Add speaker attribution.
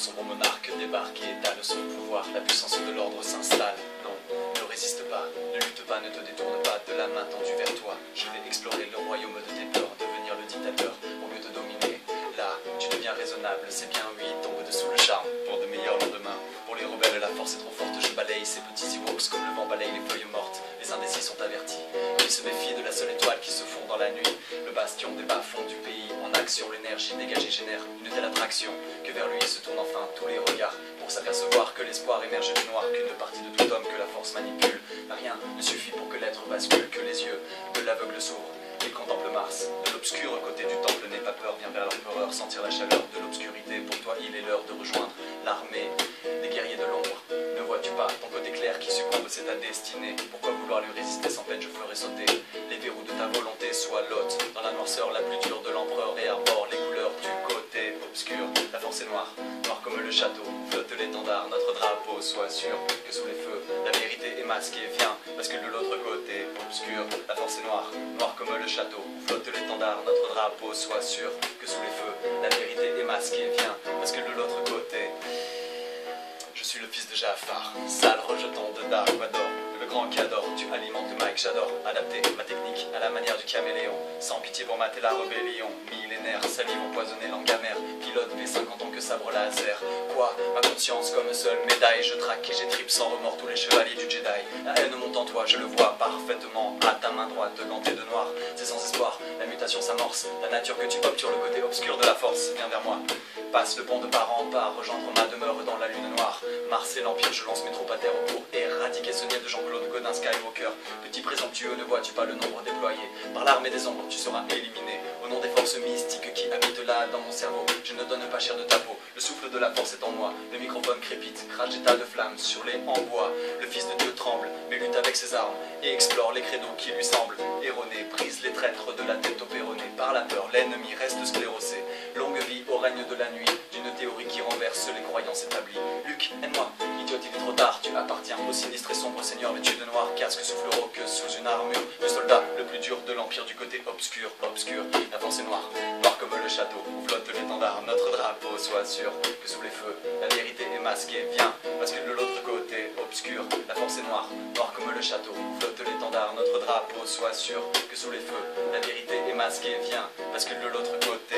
Speaker 1: sombre monarque débarque et étale son pouvoir. La puissance de l'ordre s'installe. Non, ne résiste pas, ne lutte pas, ne te détourne pas de la main tendue vers toi. Je vais explorer le royaume de tes peurs, devenir le dictateur pour mieux te dominer. Là, tu deviens raisonnable, c'est bien, oui, tombe dessous le charme pour de meilleurs lendemains. Pour les rebelles, la force est trop forte, je balaye ces petits Ewoks comme le vent balaye les feuilles mortes. Les indécis sont avertis, ils se méfient de la seule étoile qui se fond dans la nuit. Le bastion des bas-fonds du pays en action, l'énergie dégagée génère une telle attraction que vers lui se tournent enfin tous les regards pour s'apercevoir que l'espoir émerge du noir, qu'une partie de tout homme que la force manipule. Rien ne suffit pour que l'être bascule, que les yeux de l'aveugle s'ouvrent. Il contemple Mars, de l'obscur côté du temple, n'aie pas peur, viens vers l'empereur, sentir la chaleur de l'obscurité. Pour toi il est l'heure de rejoindre l'armée des guerriers de l'ombre. Ne vois-tu pas ton côté clair qui succombe, c'est ta destinée. Pourquoi vouloir lui résister sans peine, je ferai sauter les verrous de ta volonté. Sois l'hôte dans la noirceur la plus dure de l'empereur et arbore les couleurs du côté obscur. La force est noire, noire comme le château, flotte l'étendard, notre drapeau. Sois sûr que sous les feux la vérité est masquée, viens, bascule de l'autre côté obscur. La force est noire, noire comme le château, flotte l'étendard, notre drapeau. Sois sûr que sous les feux la vérité est masquée, viens, bascule de l'autre côté. Je suis le fils de Jafar, sale rejeton de Dark Vador, le grand qui adore, tu alimentes Mike, j'adore adapter ma technique à la manière du caméléon, sans pitié pour mater la rébellion, millénaire, salive empoisonnée, langue amère, pilote V50 ans que sabre laser. Quoi, ma conscience comme seule médaille, je traque et j'étripe sans remords tous les chevaliers du Jedi. La haine monte en toi, je le vois parfaitement, à ta main droite, gantée de noir, c'est sans espoir, la mutation s'amorce, la nature que tu obtures, le côté obscur de la force, viens vers moi. Passe le pont de part en part, rejoindre ma demeure dans la lune noire. Mars et l'Empire, je lance mes troupes à terre pour éradiquer ce niais de Jean-Claude Godin Skywalker. Petit présomptueux, ne vois-tu pas le nombre déployé? Par l'armée des ombres, tu seras éliminé. Au nom des forces mystiques qui habitent là dans mon cerveau, je ne donne pas cher de ta peau. Le souffle de la force est en moi, le microphone crépite, crache des tas de flammes sur les en bois. Le fils de Dieu tremble, mais lutte avec ses armes et explore les créneaux qui lui semblent erronés. Brise les traîtres de la tête au péroné. Par la peur, l'ennemi reste sclérosé. Longue vie au règne de la nuit, d'une théorie qui renverse les croyances établies. Luc, aide-moi, idiote, il est trop tard, tu appartiens au sinistre et sombre seigneur vêtu de noir, casque souffle rauque sous une armure. Le soldat le plus dur de l'empire du côté obscur, obscur. La force est noire, noire comme le château où flotte l'étendard, notre drapeau. Sois sûr que sous les feux la vérité est masquée, viens, bascule de l'autre côté obscur. La force est noire, noire comme le château où flotte l'étendard, notre drapeau. Sois sûr que sous les feux la vérité est masquée, viens, bascule de l'autre côté.